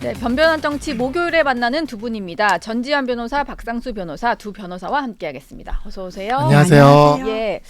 네, 변변한 정치 목요일에 만나는 두 분입니다. 전지현 변호사, 박상수 변호사 두 변호사와 함께하겠습니다. 어서 오세요. 안녕하세요. 예,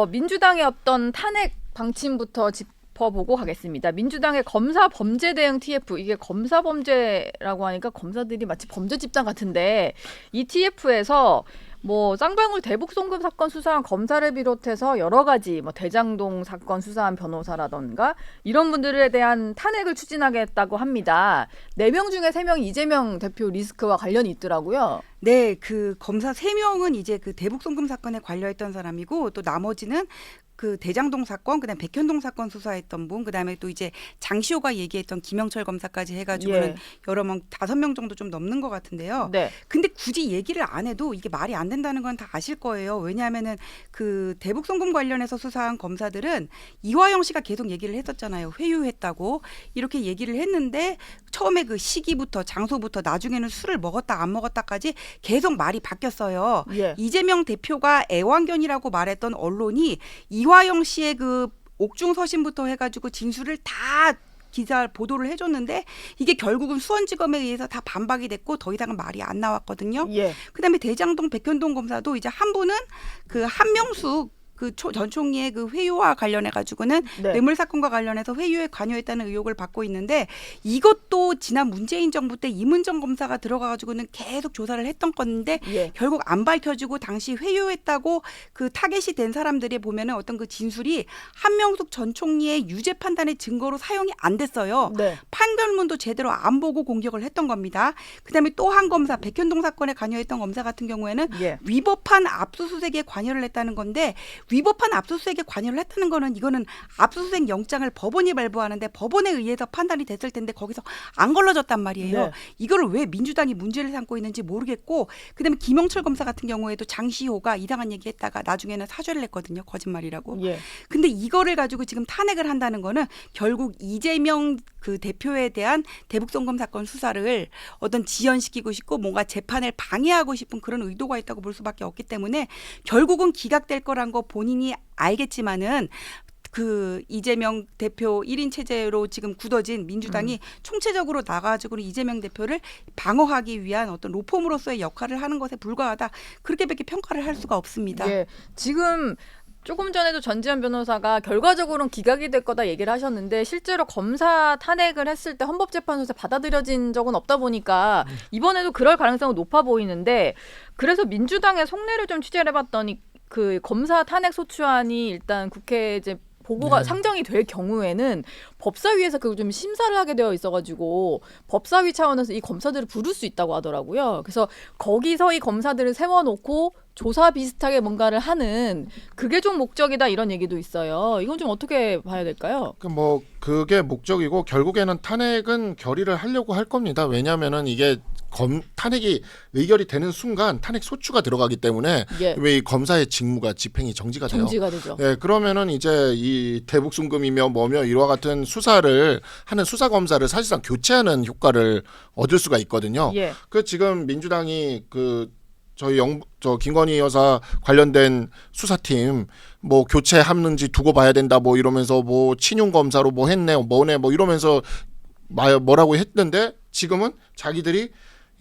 민주당의 어떤 탄핵 방침부터 짚어보고 가겠습니다. 민주당의 검사 범죄 대응 TF, 이게 검사 범죄라고 하니까 검사들이 마치 범죄 집단 같은데 이 TF에서 뭐 쌍방울 대북 송금 사건 수사한 검사를 비롯해서 여러 가지 뭐 대장동 사건 수사한 변호사라던가 이런 분들에 대한 탄핵을 추진하겠다고 합니다. 4명 중에 3명이 이재명 대표 리스크와 관련이 있더라고요. 네, 그 검사 3명은 이제 그 대북 송금 사건에 관여했던 사람이고 또 나머지는 그 대장동 사건, 그다음에 백현동 사건 수사했던 분, 그다음에 또 이제 장시호가 얘기했던 김영철 검사까지 해가지고는 여러 명 5명 정도 좀 넘는 것 같은데요. 네. 근데 굳이 얘기를 안 해도 이게 말이 안 된다는 건 다 아실 거예요. 왜냐하면은 그 대북 송금 관련해서 수사한 검사들은 이화영 씨가 계속 얘기를 했었잖아요. 회유했다고 이렇게 얘기를 했는데 처음에 그 시기부터 장소부터 나중에는 술을 먹었다 안 먹었다까지 계속 말이 바뀌었어요. 예. 이재명 대표가 애완견이라고 말했던 언론이 이화영 씨의 그 옥중 서신부터 해가지고 진술을 다 기사 보도를 해줬는데 이게 결국은 수원지검에 의해서 다 반박이 됐고 더 이상은 말이 안 나왔거든요. 예. 그다음에 대장동 백현동 검사도 이제 한 분은 그 한명숙 그 전 총리의 그 회유와 관련해 가지고는 네. 뇌물 사건과 관련해서 회유에 관여했다는 의혹을 받고 있는데 이것도 지난 문재인 정부 때 이문정 검사가 들어가 가지고는 계속 조사를 했던 건데 예. 결국 안 밝혀지고 당시 회유했다고 그 타겟이 된 사람들이 보면은 어떤 그 진술이 한명숙 전 총리의 유죄 판단의 증거로 사용이 안 됐어요. 네. 판결문도 제대로 안 보고 공격을 했던 겁니다. 그다음에 또 한 검사 백현동 사건에 관여했던 검사 같은 경우에는 예. 위법한 압수수색에 관여를 했다는 건데 위법한 압수수색에 관여를 했다는 거는 이거는 압수수색 영장을 법원이 발부하는데 법원에 의해서 판단이 됐을 텐데 거기서 안 걸러졌단 말이에요. 네. 이거를 왜 민주당이 문제를 삼고 있는지 모르겠고 그다음에 김영철 검사 같은 경우에도 장시호가 이상한 얘기했다가 나중에는 사죄를 했거든요. 거짓말이라고. 예. 근데 이거를 가지고 지금 탄핵을 한다는 거는 결국 이재명 그 대표에 대한 대북 송금 사건 수사를 어떤 지연시키고 싶고 뭔가 재판을 방해하고 싶은 그런 의도가 있다고 볼 수밖에 없기 때문에 결국은 기각될 거란 거 본인이 알겠지만은 그 이재명 대표 1인 체제로 지금 굳어진 민주당이 총체적으로 나가지고 이재명 대표를 방어하기 위한 어떤 로펌으로서의 역할을 하는 것에 불과하다. 그렇게밖에 평가를 할 수가 없습니다. 예. 지금 조금 전에도 전지현 변호사가 결과적으로는 기각이 될 거다 얘기를 하셨는데 실제로 검사 탄핵을 했을 때 헌법재판소에서 받아들여진 적은 없다 보니까 이번에도 그럴 가능성은 높아 보이는데 그래서 민주당의 속내를 좀 취재를 해봤더니 그 검사 탄핵 소추안이 일단 국회에 이제 보고가 상정이 될 경우에는 법사위에서 그걸 좀 심사를 하게 되어 있어가지고 법사위 차원에서 이 검사들을 부를 수 있다고 하더라고요. 그래서 거기서 이 검사들을 세워놓고 조사 비슷하게 뭔가를 하는 그게 좀 목적이다 이런 얘기도 있어요. 이건 좀 어떻게 봐야 될까요? 뭐 그게 목적이고 결국에는 탄핵은 결의를 하려고 할 겁니다. 왜냐하면은 이게 탄핵이 의결이 되는 순간 탄핵 소추가 들어가기 때문에 예. 왜 이 검사의 직무가 집행이 정지가 돼요. 정지가 되죠. 네, 그러면은 이제 이 대북 송금이며 뭐며 이와 같은 수사를 하는 수사 검사를 사실상 교체하는 효과를 얻을 수가 있거든요. 예. 그 지금 민주당이 그 저희 김건희 여사 관련된 수사팀 뭐 교체하는지 두고 봐야 된다 뭐 이러면서 뭐 친윤 검사로 뭐 했네 뭐네 뭐 이러면서 뭐라고 했는데 지금은 자기들이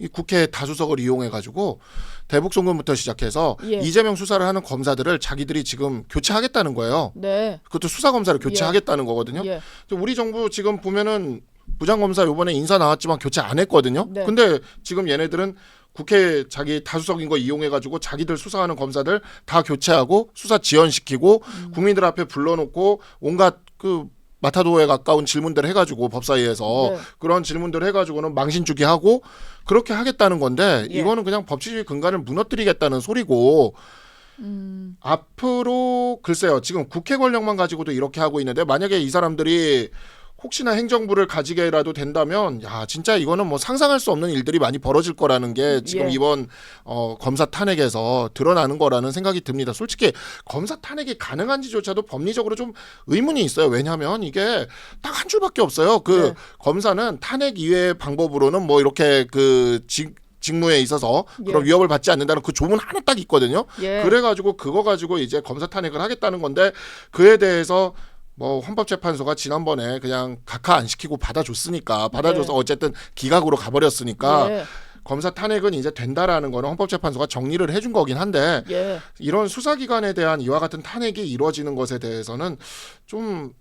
이 국회 다수석을 이용해 가지고 대북 송금부터 시작해서 예. 이재명 수사를 하는 검사들을 자기들이 지금 교체하겠다는 거예요. 네. 그것도 수사 검사를 교체하겠다는 거거든요. 예. 우리 정부 지금 보면은 부장검사 요번에 인사 나왔지만 교체 안 했거든요. 네. 근데 지금 얘네들은 국회 자기 다수석인 거 이용해 가지고 자기들 수사하는 검사들 다 교체하고 수사 지연시키고 국민들 앞에 불러놓고 온갖 그 마타도에 가까운 질문들을 해가지고 법사위에서 네. 그런 질문들을 해가지고는 망신 주기 하고 그렇게 하겠다는 건데 예. 이거는 그냥 법치주의 근간을 무너뜨리겠다는 소리고 앞으로 글쎄요 지금 국회 권력만 가지고도 이렇게 하고 있는데 만약에 이 사람들이 혹시나 행정부를 가지게라도 된다면 야 진짜 이거는 뭐 상상할 수 없는 일들이 많이 벌어질 거라는 게 지금 예. 이번 검사 탄핵에서 드러나는 거라는 생각이 듭니다. 솔직히 검사 탄핵이 가능한지조차도 법리적으로 좀 의문이 있어요. 왜냐하면 이게 딱 한 줄밖에 없어요. 그 네. 검사는 탄핵 이외의 방법으로는 뭐 이렇게 그 직무에 있어서 그런 위협을 받지 않는다는 그 조문 하나 딱 있거든요. 예. 그래가지고 그거 가지고 이제 검사 탄핵을 하겠다는 건데 그에 대해서 뭐 헌법재판소가 지난번에 그냥 각하 안 시키고 받아줬으니까 받아줘서 네. 어쨌든 기각으로 가버렸으니까 예. 검사 탄핵은 이제 된다라는 거는 헌법재판소가 정리를 해준 거긴 한데 예. 이런 수사기관에 대한 이와 같은 탄핵이 이루어지는 것에 대해서는 좀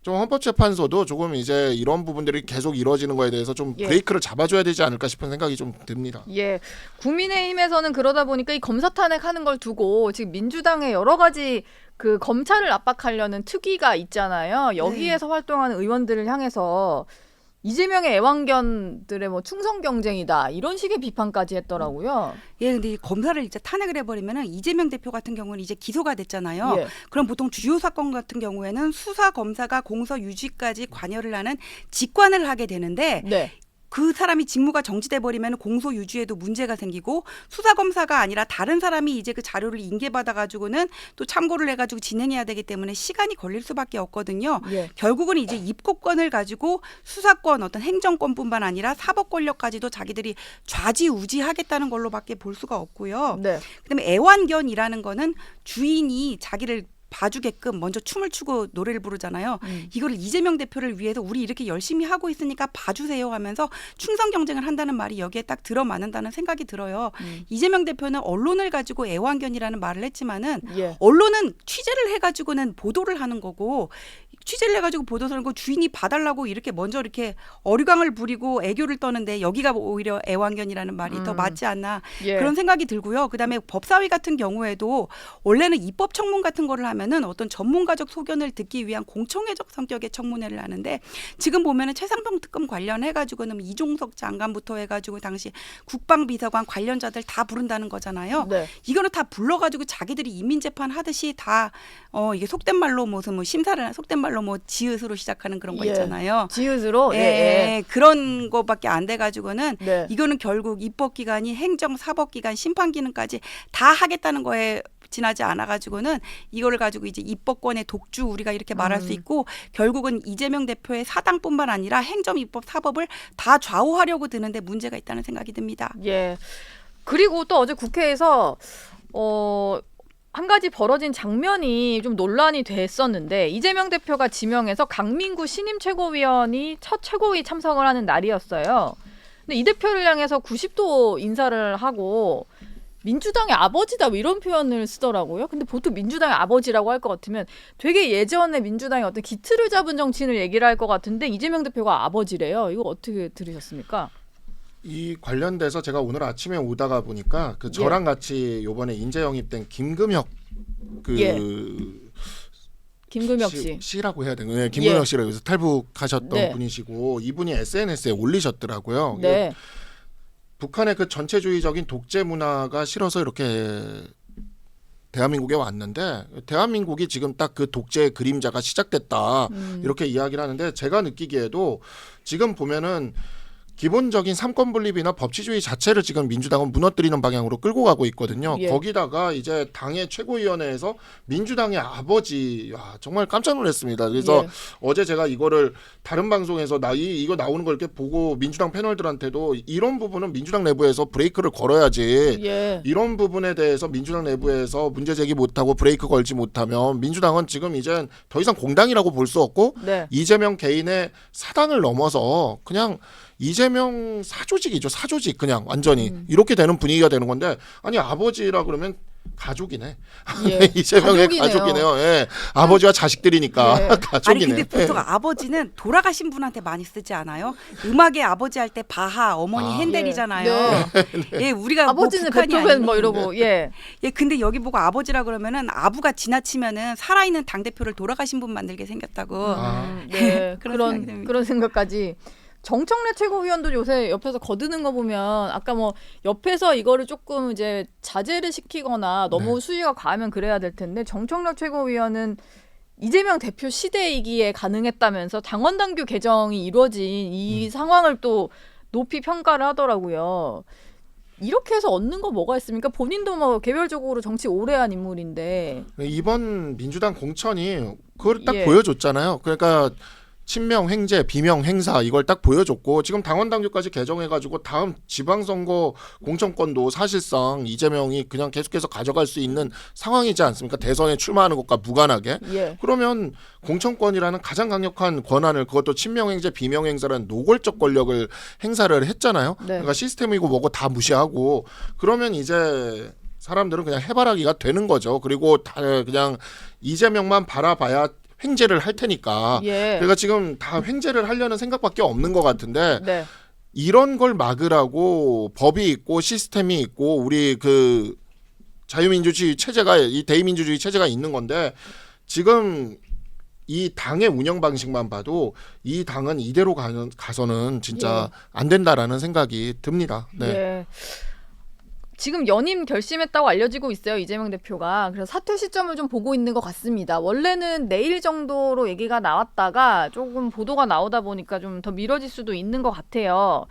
헌법재판소도 조금 이제 이런 부분들이 계속 이루어지는 거에 대해서 좀 예. 브레이크를 잡아줘야 되지 않을까 싶은 생각이 좀 듭니다. 예. 국민의힘에서는 그러다 보니까 이 검사 탄핵하는 걸 두고 지금 민주당의 여러 가지 그 검찰을 압박하려는 특위가 있잖아요. 여기에서 활동하는 의원들을 향해서 이재명의 애완견들의 뭐 충성 경쟁이다 이런 식의 비판까지 했더라고요. 예, 근데 이 검사를 이제 탄핵을 해버리면은 이재명 대표 같은 경우는 이제 기소가 됐잖아요. 예. 그럼 보통 주요 사건 같은 경우에는 수사 검사가 공소 유지까지 관여를 하는 직관을 하게 되는데 네. 그 사람이 직무가 정지돼 버리면 공소 유지에도 문제가 생기고 수사 검사가 아니라 다른 사람이 이제 그 자료를 인계받아 가지고는 또 참고를 해 가지고 진행해야 되기 때문에 시간이 걸릴 수밖에 없거든요. 예. 결국은 이제 입법권을 가지고 수사권 어떤 행정권뿐만 아니라 사법 권력까지도 자기들이 좌지우지하겠다는 걸로밖에 볼 수가 없고요. 네. 그다음에 애완견이라는 거는 주인이 자기를 봐주게끔 먼저 춤을 추고 노래를 부르잖아요. 이거를 이재명 대표를 위해서 우리 이렇게 열심히 하고 있으니까 봐주세요 하면서 충성 경쟁을 한다는 말이 여기에 딱 들어맞는다는 생각이 들어요. 이재명 대표는 언론을 가지고 애완견이라는 말을 했지만은 예. 언론은 취재를 해가지고는 보도를 하는 거고 취재를 해가지고 보도를 하는 거 주인이 봐달라고 이렇게 먼저 이렇게 어리광을 부리고 애교를 떠는데 여기가 오히려 애완견이라는 말이 더 맞지 않나 예. 그런 생각이 들고요. 그다음에 법사위 같은 경우에도 원래는 입법 청문 같은 거를 하면은 어떤 전문가적 소견을 듣기 위한 공청회적 성격의 청문회를 하는데 지금 보면은 최상병 특검 관련해 가지고는 이종석 장관부터 해가지고 당시 국방비서관 관련자들 다 부른다는 거잖아요. 네. 이거는 다 불러가지고 자기들이 인민재판 하듯이 다 이게 속된 말로 무슨 뭐 심사를 속된 말로 뭐 지읒으로 시작하는 그런 거 예. 있잖아요. 지읒으로 예, 예. 예. 그런 거밖에 안 돼가지고는 네. 이거는 결국 입법기관이 행정, 사법기관, 심판기능까지 다 하겠다는 거에 지나지 않아가지고는 이거를 가지고 이제 입법권의 독주 우리가 이렇게 말할 수 있고 결국은 이재명 대표의 사당뿐만 아니라 행정, 입법, 사법을 다 좌우하려고 드는데 문제가 있다는 생각이 듭니다. 예. 그리고 또 어제 국회에서 한 가지 벌어진 장면이 좀 논란이 됐었는데 이재명 대표가 지명해서 강민구 신임 최고위원이 첫 최고위 참석을 하는 날이었어요. 근데 이 대표를 향해서 90도 인사를 하고 민주당의 아버지다 뭐 이런 표현을 쓰더라고요. 근데 보통 민주당의 아버지라고 할 것 같으면 되게 예전에 민주당의 어떤 기틀을 잡은 정치인을 얘기를 할 것 같은데 이재명 대표가 아버지래요. 이거 어떻게 들으셨습니까? 이 관련돼서 제가 오늘 아침에 오다가 보니까 그 저랑 같이 요번에 인재 영입된 김금혁 그 예. 김금혁 씨. 씨라고 해야 되나요? 네, 김금혁 예. 씨라고 해서 탈북하셨던 네. 분이시고 이분이 SNS에 올리셨더라고요. 네. 북한의 그 전체주의적인 독재 문화가 싫어서 이렇게 대한민국에 왔는데 대한민국이 지금 딱 그 독재의 그림자가 시작됐다 이렇게 이야기를 하는데 제가 느끼기에도 지금 보면은 기본적인 삼권 분립이나 법치주의 자체를 지금 민주당은 무너뜨리는 방향으로 끌고 가고 있거든요. 예. 거기다가 이제 당의 최고위원회에서 민주당의 아버지, 정말 깜짝 놀랐습니다. 그래서 예. 어제 제가 이거를 다른 방송에서 이거 나오는 걸 이렇게 보고 민주당 패널들한테도 이런 부분은 민주당 내부에서 브레이크를 걸어야지. 예. 이런 부분에 대해서 민주당 내부에서 문제 제기 못하고 브레이크 걸지 못하면 민주당은 지금 이제 더 이상 공당이라고 볼 수 없고 네. 이재명 개인의 사당을 넘어서 그냥 이재명 사조직이죠. 사조직 그냥 완전히 이렇게 되는 분위기가 되는 건데 아니 아버지라 그러면 가족이네. 예. 이재명의 가족이네요. 가족이네요. 예. 아버지와 자식들이니까 예. 아니 가족이네. 근데 보통 아버지는 돌아가신 분한테 많이 쓰지 않아요? 음악의 아버지 할 때 바하, 어머니 핸델이잖아요. 예, 우리가 아버지는 뭐 북한이 베토벤 뭐 아니니. 이러고 예. 예, 근데 여기 보고 아버지라 그러면은 아부가 지나치면은 살아있는 당 대표를 돌아가신 분 만들게 생겼다고. 네. 그런 생각이 그런 듭니다. 그런 생각까지. 정청래 최고위원도 요새 옆에서 거드는 거 보면 아까 뭐 옆에서 이거를 조금 이제 자제를 시키거나 너무 수위가 과하면 그래야 될 텐데 정청래 최고위원은 이재명 대표 시대이기에 가능했다면서 당원 당규 개정이 이루어진 이 상황을 또 높이 평가를 하더라고요. 이렇게 해서 얻는 거 뭐가 있습니까? 본인도 뭐 개별적으로 정치 오래 한 인물인데. 이번 민주당 공천이 그걸 딱 예. 보여줬잖아요. 그러니까 친명 횡재, 비명 행사 이걸 딱 보여줬고 지금 당원 당규까지 개정해가지고 다음 지방선거 공천권도 사실상 이재명이 그냥 계속해서 가져갈 수 있는 상황이지 않습니까? 대선에 출마하는 것과 무관하게. 예. 그러면 공천권이라는 가장 강력한 권한을 그것도 친명 행재, 비명 행사라는 노골적 권력을 행사를 했잖아요. 네. 그러니까 시스템이고 뭐고 다 무시하고 그러면 이제 사람들은 그냥 해바라기가 되는 거죠. 그리고 다 그냥 이재명만 바라봐야 횡재를 할 테니까. 예. 그러니까 지금 다 횡재를 하려는 생각밖에 없는 것 같은데 네. 이런 걸 막으라고 법이 있고 시스템이 있고 우리 그 자유민주주의 체제가 이 대의민주주의 체제가 있는 건데 지금 이 당의 운영 방식만 봐도 이 당은 이대로 가서는 진짜 안 된다라는 생각이 듭니다. 네. 예. 지금 연임 결심했다고 알려지고 있어요. 이재명 대표가. 그래서 사퇴 시점을 좀 보고 있는 것 같습니다. 원래는 내일 정도로 얘기가 나왔다가 조금 보도가 나오다 보니까 좀 더 미뤄질 수도 있는 것 같아요.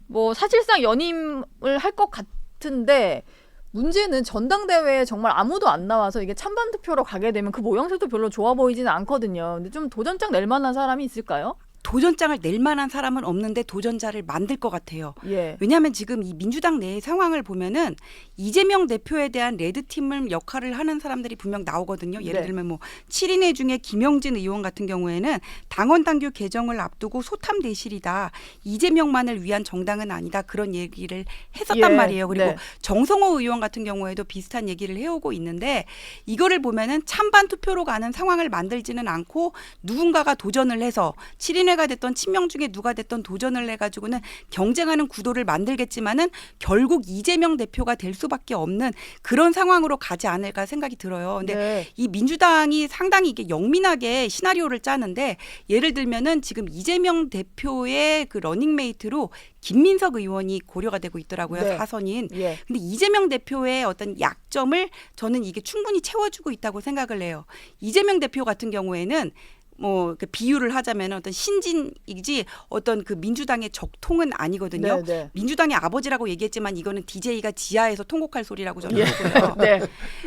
뭐 사실상 연임을 할 것 같은데 문제는 전당대회에 정말 아무도 안 나와서 이게 찬반 투표로 가게 되면 그 모양새도 별로 좋아 보이지는 않거든요. 근데 좀 도전장 낼 만한 사람이 있을까요? 도전장을 낼 만한 사람은 없는데 도전자를 만들 것 같아요. 예. 왜냐하면 지금 이 민주당 내 상황을 보면은 이재명 대표에 대한 레드팀을 역할을 하는 사람들이 분명 나오거든요. 예를 네. 들면 뭐 7인회 중에 김영진 의원 같은 경우에는 당원 당규 개정을 앞두고 소탐 대실이다. 이재명만을 위한 정당은 아니다. 그런 얘기를 했었단 예. 말이에요. 그리고 네. 정성호 의원 같은 경우에도 비슷한 얘기를 해오고 있는데 이거를 보면은 찬반 투표로 가는 상황을 만들지는 않고 누군가가 도전을 해서 7인회가 됐던 친명 중에 누가 됐던 도전을 해가지고는 경쟁하는 구도를 만들겠지만은 결국 이재명 대표가 될 수밖에 없는 그런 상황으로 가지 않을까 생각이 들어요. 근데 네. 이 민주당이 상당히 이게 영민하게 시나리오를 짜는데 예를 들면은 지금 이재명 대표의 그 러닝메이트로 김민석 의원이 고려가 되고 있더라고요. 네. 4선인. 예. 근데 이재명 대표의 어떤 약점을 저는 이게 충분히 채워주고 있다고 생각을 해요. 이재명 대표 같은 경우에는 뭐 그 비유를 하자면 어떤 신진이지 어떤 그 민주당의 적통은 아니거든요. 네, 네. 민주당의 아버지라고 얘기했지만 이거는 DJ가 지하에서 통곡할 소리라고 저는 예. 보고요. 네.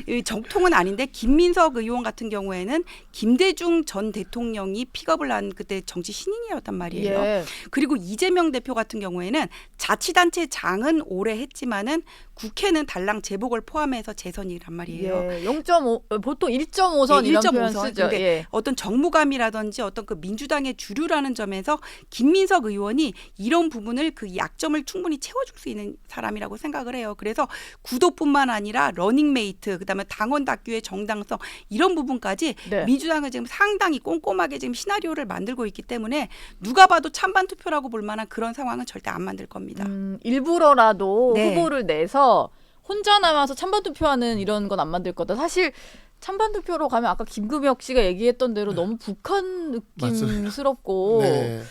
이 적통은 아닌데 김민석 의원 같은 경우에는 김대중 전 대통령이 픽업을 한 그때 정치 신인이었단 말이에요. 예. 그리고 이재명 대표 같은 경우에는 자치단체 장은 오래 했지만은 국회는 달랑 재보궐 포함해서 재선이란 말이에요. 예. 0.5 보통 1.5선 이런 1.5선. 표현 쓰죠. 근데 예. 어떤 정무감이라든지 어떤 그 민주당의 주류라는 점에서 김민석 의원이 이런 부분을 그 약점을 충분히 채워줄 수 있는 사람이라고 생각을 해요. 그래서 구도뿐만 아니라 러닝메이트, 그다음에 당원 당규의 정당성 이런 부분까지 네. 민주당은 지금 상당히 꼼꼼하게 지금 시나리오를 만들고 있기 때문에 누가 봐도 찬반 투표라고 볼 만한 그런 상황은 절대 안 만들 겁니다. 일부러라도 네. 후보를 내서 혼자 남아서 찬반 투표하는 이런 건 안 만들 거다. 사실 찬반 투표로 가면 아까 김금혁 씨가 얘기했던 대로 너무 북한 느낌스럽고 네.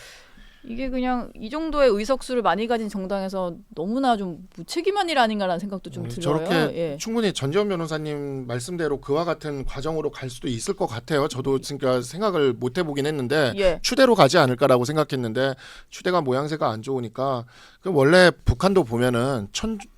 이게 그냥 이 정도의 의석수를 많이 가진 정당에서 너무나 좀 무책임한 일 아닌가라는 생각도 좀 들어요. 저렇게 예. 충분히 전지현 변호사님 말씀대로 그와 같은 과정으로 갈 수도 있을 것 같아요. 저도 그러니까 생각을 못 해보긴 했는데 예. 추대로 가지 않을까라고 생각했는데 추대가 모양새가 안 좋으니까 그 원래 북한도 보면은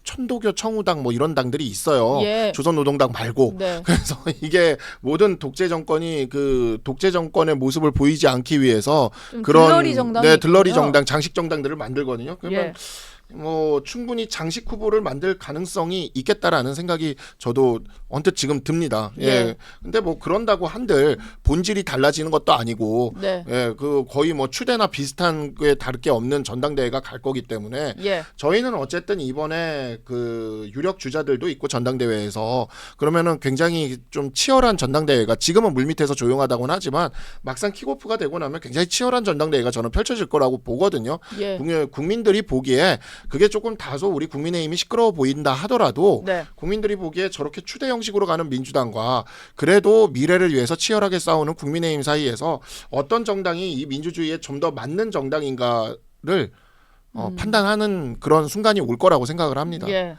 천도교 청우당 뭐 이런 당들이 있어요. 예. 조선노동당 말고. 네. 그래서 이게 모든 독재 정권이 그 독재 정권의 모습을 보이지 않기 위해서 좀 그런 들러리 정당이 네, 들러리 있군요. 정당, 장식 정당들을 만들거든요. 그러면 예. 뭐 충분히 장식 후보를 만들 가능성이 있겠다라는 생각이 저도 언뜻 지금 듭니다. 예. 예. 근데 뭐 그런다고 한들 본질이 달라지는 것도 아니고 네. 예, 그 거의 뭐 추대나 비슷한 게 다를 게 없는 전당대회가 갈 거기 때문에 예. 저희는 어쨌든 이번에 그 유력 주자들도 있고 전당대회에서 그러면은 굉장히 좀 치열한 전당대회가 지금은 물밑에서 조용하다고는 하지만 막상 킥오프가 되고 나면 굉장히 치열한 전당대회가 저는 펼쳐질 거라고 보거든요. 예. 국민들이 보기에 그게 조금 다소 우리 국민의힘이 시끄러워 보인다 하더라도 네. 국민들이 보기에 저렇게 추대 형식으로 가는 민주당과 그래도 미래를 위해서 치열하게 싸우는 국민의힘 사이에서 어떤 정당이 이 민주주의에 좀 더 맞는 정당인가를 판단하는 그런 순간이 올 거라고 생각을 합니다. 예.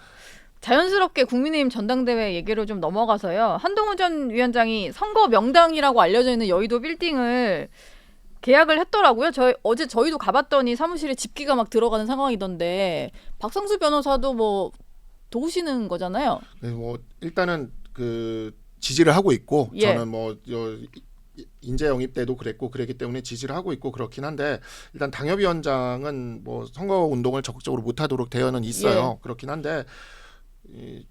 자연스럽게 국민의힘 전당대회 얘기로 좀 넘어가서요. 한동훈 전 위원장이 선거 명당이라고 알려져 있는 여의도 빌딩을 계약을 했더라고요. 어제 저희도 가봤더니 사무실에 집기가 막 들어가는 상황이던데 박성수 변호사도 뭐 도우시는 거잖아요. 네, 뭐 일단은 그 지지를 하고 있고 예. 저는 뭐 인재 영입 때도 그랬고 그랬기 때문에 지지를 하고 있고 그렇긴 한데 일단 당협위원장은 뭐 선거 운동을 적극적으로 못하도록 되어는 있어요. 그렇긴 한데 이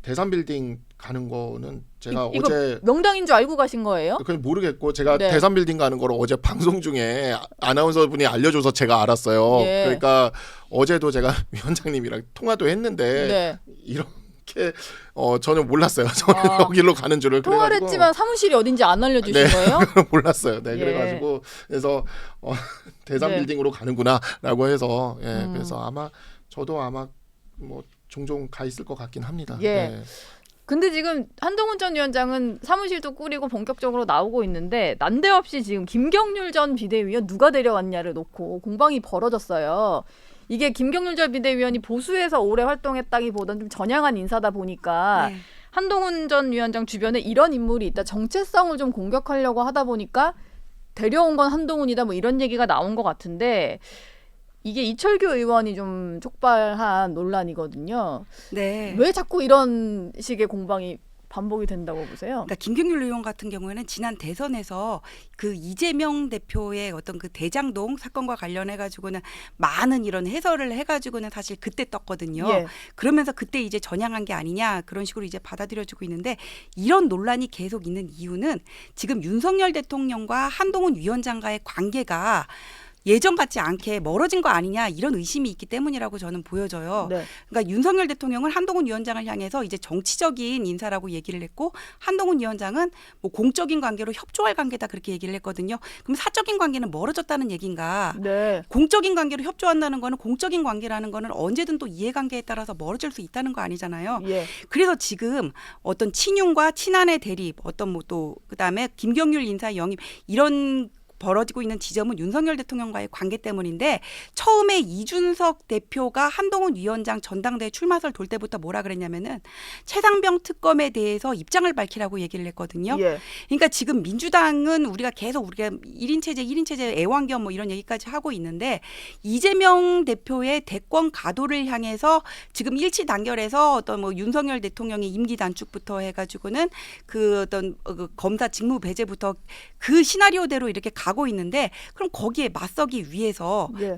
대산 빌딩 가는 거는 제가 이거 어제 명당인 줄 알고 가신 거예요? 그건 모르겠고 제가 네. 대산 빌딩 가는 거를 어제 방송 중에 아나운서 분이 알려줘서 제가 알았어요. 예. 그러니까 어제도 제가 위원장님이랑 통화도 했는데 네. 이렇게 전혀 몰랐어요. 저는 아. 여기로 가는 줄을. 통화를 그래가지고 했지만 사무실이 어딘지 안 알려주신 네. 거예요? 몰랐어요. 네, 예. 그래가지고 그래서 대산 네. 빌딩으로 가는구나라고 해서 그래서 아마 저도 아마 뭐 종종 가 있을 것 같긴 합니다. 예. 네. 근데 지금 한동훈 전 위원장은 사무실도 꾸리고 본격적으로 나오고 있는데 난데없이 지금 김경률 전 비대위원 누가 데려왔냐를 놓고 공방이 벌어졌어요. 이게 김경률 전 비대위원이 보수에서 오래 활동했다기보다는 좀 전향한 인사다 보니까 네. 한동훈 전 위원장 주변에 이런 인물이 있다. 정체성을 좀 공격하려고 하다 보니까 데려온 건 한동훈이다. 뭐 이런 얘기가 나온 것 같은데 이게 이철규 의원이 좀 촉발한 논란이거든요. 네. 왜 자꾸 이런 식의 공방이 반복이 된다고 보세요? 그러니까 김경률 의원 같은 경우에는 지난 대선에서 그 이재명 대표의 어떤 그 대장동 사건과 관련해 가지고는 많은 이런 해설을 해 가지고는 사실 그때 떴거든요. 예. 그러면서 그때 이제 전향한 게 아니냐 그런 식으로 이제 받아들여지고 있는데 이런 논란이 계속 있는 이유는 지금 윤석열 대통령과 한동훈 위원장과의 관계가 예전 같지 않게 멀어진 거 아니냐 이런 의심이 있기 때문이라고 저는 보여져요. 네. 그러니까 윤석열 대통령은 한동훈 위원장을 향해서 이제 정치적인 인사라고 얘기를 했고 한동훈 위원장은 뭐 공적인 관계로 협조할 관계다 그렇게 얘기를 했거든요. 그럼 사적인 관계는 멀어졌다는 얘기인가? 네. 공적인 관계로 협조한다는 거는 공적인 관계라는 거는 언제든 또 이해관계에 따라서 멀어질 수 있다는 거 아니잖아요. 예. 그래서 지금 어떤 친윤과 친한의 대립, 어떤 뭐 또 그다음에 김경률 인사 영입 이런 벌어지고 있는 지점은 윤석열 대통령과의 관계 때문인데 처음에 이준석 대표가 한동훈 위원장 전당대회 출마설 돌 때부터 뭐라 그랬냐면은 최상병 특검에 대해서 입장을 밝히라고 얘기를 했거든요. 예. 그러니까 지금 민주당은 우리가 1인 체제 애완견 뭐 이런 얘기까지 하고 있는데 이재명 대표의 대권 가도를 향해서 지금 일치 단결해서 어떤 뭐 윤석열 대통령의 임기 단축부터 해가지고는 그 어떤 그 검사 직무 배제부터 그 시나리오대로 이렇게 가고 있는데 그럼 거기에 맞서기 위해서 예.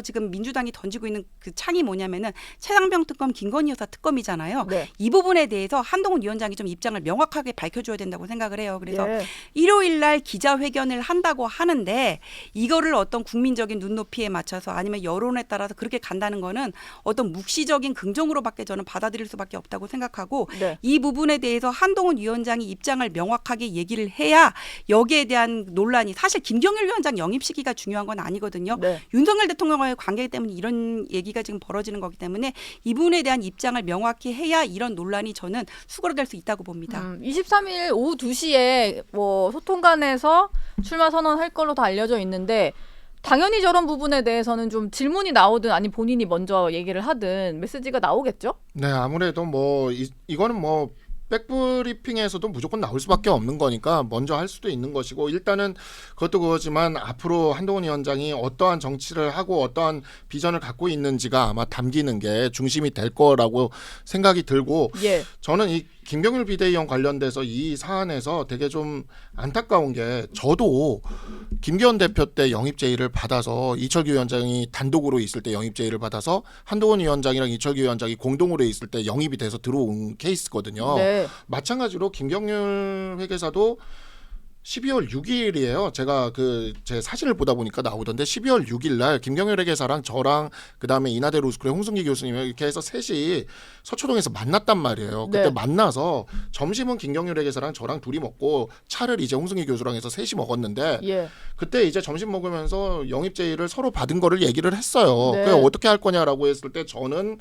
지금 민주당이 던지고 있는 그 창이 뭐냐면은 최상병 특검 김건희 여사 특검이잖아요. 네. 이 부분에 대해서 한동훈 위원장이 좀 입장을 명확하게 밝혀줘야 된다고 생각을 해요. 그래서 예. 일요일 날 기자회견을 한다고 하는데 이거를 어떤 국민적인 눈높이에 맞춰서 아니면 여론에 따라서 그렇게 간다는 거는 어떤 묵시적인 긍정으로밖에 저는 받아들일 수밖에 없다고 생각하고 네. 이 부분에 대해서 한동훈 위원장이 입장을 명확하게 얘기를 해야 여기에 대한 논란이 사실 김경률 위원장 영입 시기가 중요한 건 아니거든요. 네. 윤석열 대통령과의 관계 때문에 이런 얘기가 지금 벌어지는 거기 때문에 이 부분에 대한 입장을 명확히 해야 이런 논란이 저는 수그러들 수 있다고 봅니다. 23일 오후 2시에 뭐 소통관에서 출마 선언할 걸로 다 알려져 있는데 당연히 저런 부분에 대해서는 좀 질문이 나오든 아니 본인이 먼저 얘기를 하든 메시지가 나오겠죠? 네, 아무래도 뭐 이거는 뭐 백브리핑에서도 무조건 나올 수밖에 없는 거니까 먼저 할 수도 있는 것이고 일단은 그것도 그거지만 앞으로 한동훈 위원장이 어떠한 정치를 하고 어떠한 비전을 갖고 있는지가 아마 담기는 게 중심이 될 거라고 생각이 들고 예. 저는 이 김경률 비대위원 관련돼서 이 사안에서 되게 좀 안타까운 게 저도 김기현 대표 때 영입 제의를 받아서 이철규 위원장이 단독으로 있을 때 영입 제의를 받아서 한동훈 위원장이랑 이철규 위원장이 공동으로 있을 때 영입이 돼서 들어온 케이스거든요. 네. 마찬가지로 김경률 회계사도 12월 6일이에요. 제가 제 사진을 보다 보니까 나오던데 12월 6일 날 김경률 회계사랑 저랑 그다음에 이나대 로스쿨의 홍승기 교수님 이렇게 해서 셋이 서초동에서 만났단 말이에요. 그때 네. 만나서 점심은 김경률 회계사랑 저랑 둘이 먹고 차를 이제 홍승기 교수랑 해서 셋이 먹었는데 예. 그때 이제 점심 먹으면서 영입 제의를 서로 받은 거를 얘기를 했어요. 네. 그래 어떻게 할 거냐라고 했을 때 저는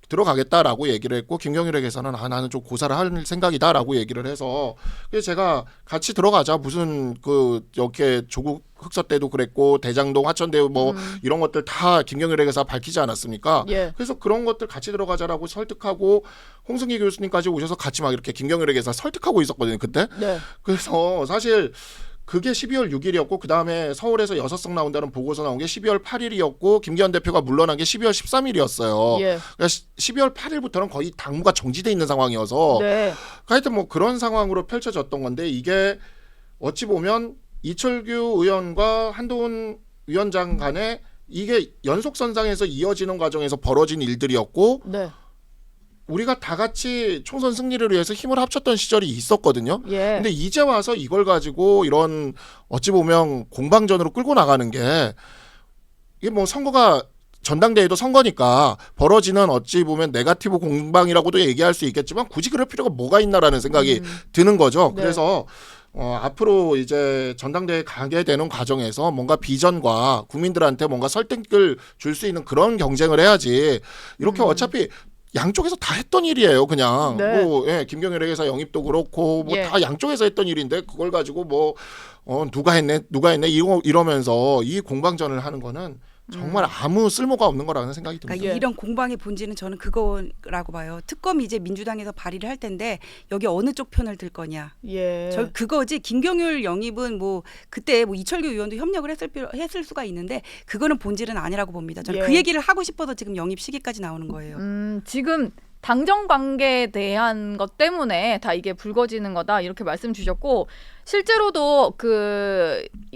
들어가겠다라고 얘기를 했고 김경률에게서는 나는 좀 고사를 할 생각이다라고 얘기를 해서 그래서 제가 같이 들어가자 무슨 이렇게 조국 흑서 때도 그랬고 대장동 화천대유 뭐 이런 것들 다 김경률에게서 밝히지 않았습니까? 예. 그래서 그런 것들 같이 들어가자라고 설득하고 홍승기 교수님까지 오셔서 같이 막 이렇게 김경률에게서 설득하고 있었거든요 그때. 네. 그래서 사실 그게 12월 6일이었고 그다음에 서울에서 6석 나온다는 보고서 나온 게 12월 8일이었고 김기현 대표가 물러난 게 12월 13일이었어요. 예. 그러니까 12월 8일부터는 거의 당무가 정지돼 있는 상황이어서 네. 하여튼 뭐 그런 상황으로 펼쳐졌던 건데 이게 어찌 보면 이철규 의원과 한동훈 위원장 간에 이게 연속선상에서 이어지는 과정에서 벌어진 일들이었고 네. 우리가 다 같이 총선 승리를 위해서 힘을 합쳤던 시절이 있었거든요. 예. 근데 이제 와서 이걸 가지고 이런 어찌 보면 공방전으로 끌고 나가는 게 이게 뭐 선거가 전당대회도 선거니까 벌어지는 어찌 보면 네거티브 공방이라고도 얘기할 수 있겠지만 굳이 그럴 필요가 뭐가 있나라는 생각이 드는 거죠. 네. 그래서 앞으로 이제 전당대회 가게 되는 과정에서 뭔가 비전과 국민들한테 뭔가 설득을 줄 수 있는 그런 경쟁을 해야지 이렇게 어차피 양쪽에서 다 했던 일이에요. 그냥 네. 뭐 예, 김경일 회계사 영입도 그렇고 뭐 예. 다 양쪽에서 했던 일인데 그걸 가지고 뭐 누가 했네 이러면서 이 공방전을 하는 거는 정말 아무 쓸모가 없는 거라는 생각이 듭니다. 그러니까 예. 이런 공방의 본질은 저는 그거라고 봐요. 특검이 이제 민주당에서 발의를 할 텐데 여기 어느 쪽 편을 들 거냐. 예. 저 그거지. 김경률 영입은 뭐 그때 뭐 이철규 의원도 협력을 했을 수가 있는데 그거는 본질은 아니라고 봅니다. 저는 예. 그 얘기를 하고 싶어서 지금 영입 시기까지 나오는 거예요. 지금 당정 관계에 대한 것 때문에 다 이게 불거지는 거다 이렇게 말씀 주셨고 실제로도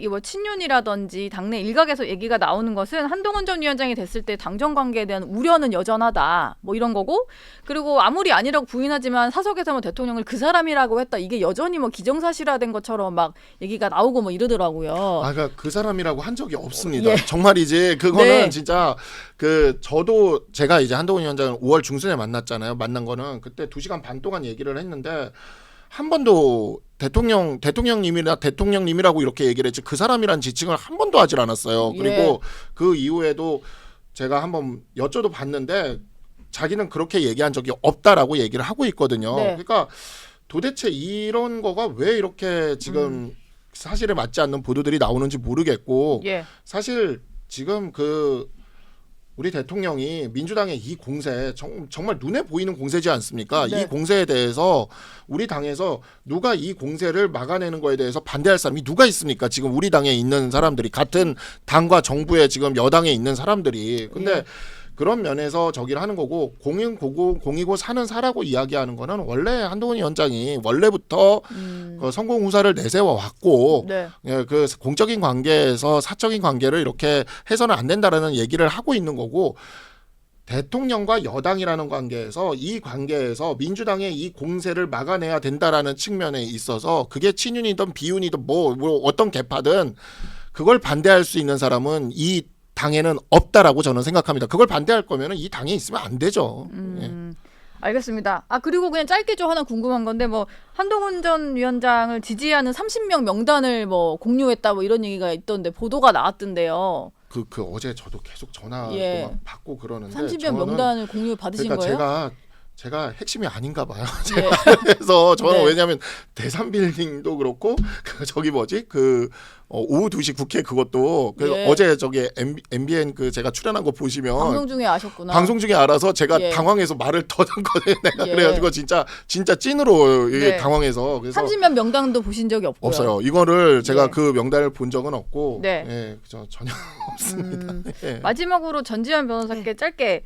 뭐 친윤이라든지 당내 일각에서 얘기가 나오는 것은 한동훈 전 위원장이 됐을 때 당정 관계에 대한 우려는 여전하다 뭐 이런 거고 그리고 아무리 아니라고 부인하지만 사석에서 뭐 대통령을 그 사람이라고 했다 이게 여전히 뭐 기정사실화된 것처럼 막 얘기가 나오고 뭐 이러더라고요. 그러니까 그 사람이라고 한 적이 없습니다. 예. 정말이지 그거는 네. 진짜 저도 제가 이제 한동훈 위원장을 5월 중순에 만났잖아요. 만난 거는 그때 2시간 반 동안 얘기를 했는데 한 번도 대통령님이라고 이렇게 얘기를 했지 그 사람이란 지칭을 한 번도 하질 않았어요. 그리고 예. 그 이후에도 제가 한번 여쭤도 봤는데 자기는 그렇게 얘기한 적이 없다라고 얘기를 하고 있거든요. 네. 그러니까 도대체 이런 거가 왜 이렇게 지금 사실에 맞지 않는 보도들이 나오는지 모르겠고 예. 사실 지금 우리 대통령이 민주당의 이 공세 정말 눈에 보이는 공세지 않습니까? 네. 이 공세에 대해서 우리 당에서 누가 이 공세를 막아내는 거에 대해서 반대할 사람이 누가 있습니까? 지금 우리 당에 있는 사람들이 같은 당과 정부에 지금 여당에 있는 사람들이 근데 예. 그런 면에서 저기를 하는 거고 공이고 사는 사라고 이야기하는 거는 원래 한동훈 위원장이 원래부터 그 성공 후사를 내세워 왔고 네. 예, 그 공적인 관계에서 사적인 관계를 이렇게 해서는 안 된다라는 얘기를 하고 있는 거고 대통령과 여당이라는 관계에서 이 관계에서 민주당의 이 공세를 막아내야 된다라는 측면에 있어서 그게 친윤이든 비윤이든 뭐 어떤 계파든 그걸 반대할 수 있는 사람은 이 당에는 없다라고 저는 생각합니다. 그걸 반대할 거면은 이 당에 있으면 안 되죠. 예. 알겠습니다. 그리고 그냥 짧게 좀 하나 궁금한 건데 뭐 한동훈 전 위원장을 지지하는 30명 명단을 뭐 공유했다 뭐 이런 얘기가 있던데 보도가 나왔던데요. 그 어제 저도 계속 전화도 예. 막 받고 그러는데 30명 저는 명단을 공유 받으신 그러니까 거예요? 제가 핵심이 아닌가 봐요. 예. 그래서 저는 네. 왜냐하면 대산 빌딩도 그렇고 저기 뭐지 오후 2시 국회 그것도 예. 어제 저기 MBN 제가 출연한 거 보시면 방송 중에 아셨구나. 방송 중에 알아서 제가 예. 당황해서 말을 더듬거든요. 내가 예. 그래가지고 진짜 찐으로 이게 네. 당황해서 그래서 30명 명단도 보신 적이 없고요. 없어요. 이거를 제가 예. 그 명단을 본 적은 없고 네. 예, 전혀 없습니다. 예. 마지막으로 전지현 변호사께 짧게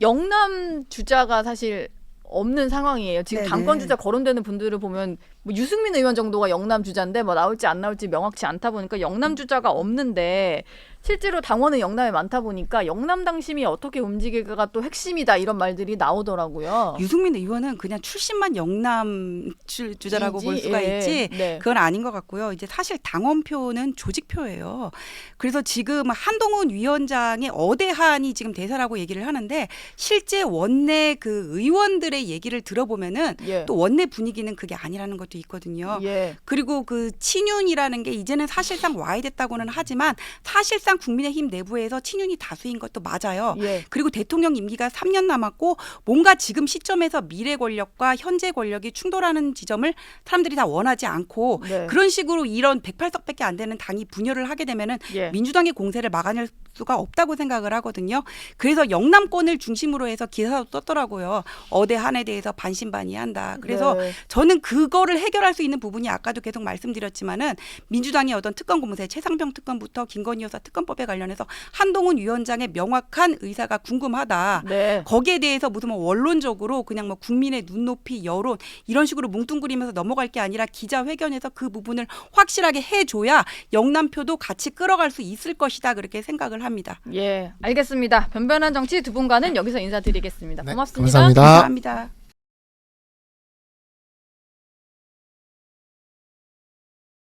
영남 주자가 사실 없는 상황이에요. 지금 네네. 당권 주자 거론되는 분들을 보면 뭐 유승민 의원 정도가 영남 주자인데 뭐 나올지 안 나올지 명확치 않다 보니까 영남 주자가 없는데 실제로 당원은 영남에 많다 보니까 영남 당심이 어떻게 움직일까가 또 핵심이다 이런 말들이 나오더라고요. 유승민 의원은 그냥 출신만 영남 주자라고 볼 수가 예. 있지 네. 그건 아닌 것 같고요. 이제 사실 당원표는 조직표예요. 그래서 지금 한동훈 위원장의 어대한이 지금 대사라고 얘기를 하는데 실제 원내 그 의원들의 얘기를 들어보면은 예. 또 원내 분위기는 그게 아니라는 것도 있거든요. 예. 그리고 그 친윤이라는 게 이제는 사실상 와해됐다고는 하지만 사실상 국민의힘 내부에서 친윤이 다수인 것도 맞아요. 예. 그리고 대통령 임기가 3년 남았고 뭔가 지금 시점에서 미래 권력과 현재 권력이 충돌하는 지점을 사람들이 다 원하지 않고 네. 그런 식으로 이런 108석밖에 안 되는 당이 분열을 하게 되면은 예. 민주당의 공세를 막아낼 수가 없다고 생각을 하거든요. 그래서 영남권을 중심으로 해서 기사도 썼더라고요. 어대한에 대해서 반신반의한다. 그래서 네. 저는 그거를 해결할 수 있는 부분이 아까도 계속 말씀드렸지만은 민주당의 어떤 특검 고문세 최상병 특검부터 김건희 여사 특검법에 관련해서 한동훈 위원장의 명확한 의사가 궁금하다. 네. 거기에 대해서 무슨 뭐 원론적으로 그냥 뭐 국민의 눈높이 여론 이런 식으로 뭉뚱그리면서 넘어갈 게 아니라 기자회견에서 그 부분을 확실하게 해줘야 영남표도 같이 끌어갈 수 있을 것이다 그렇게 생각을 합니다. 예, 알겠습니다. 변변한 정치 두 분과는 여기서 인사드리겠습니다. 네, 고맙습니다. 감사합니다. 감사합니다.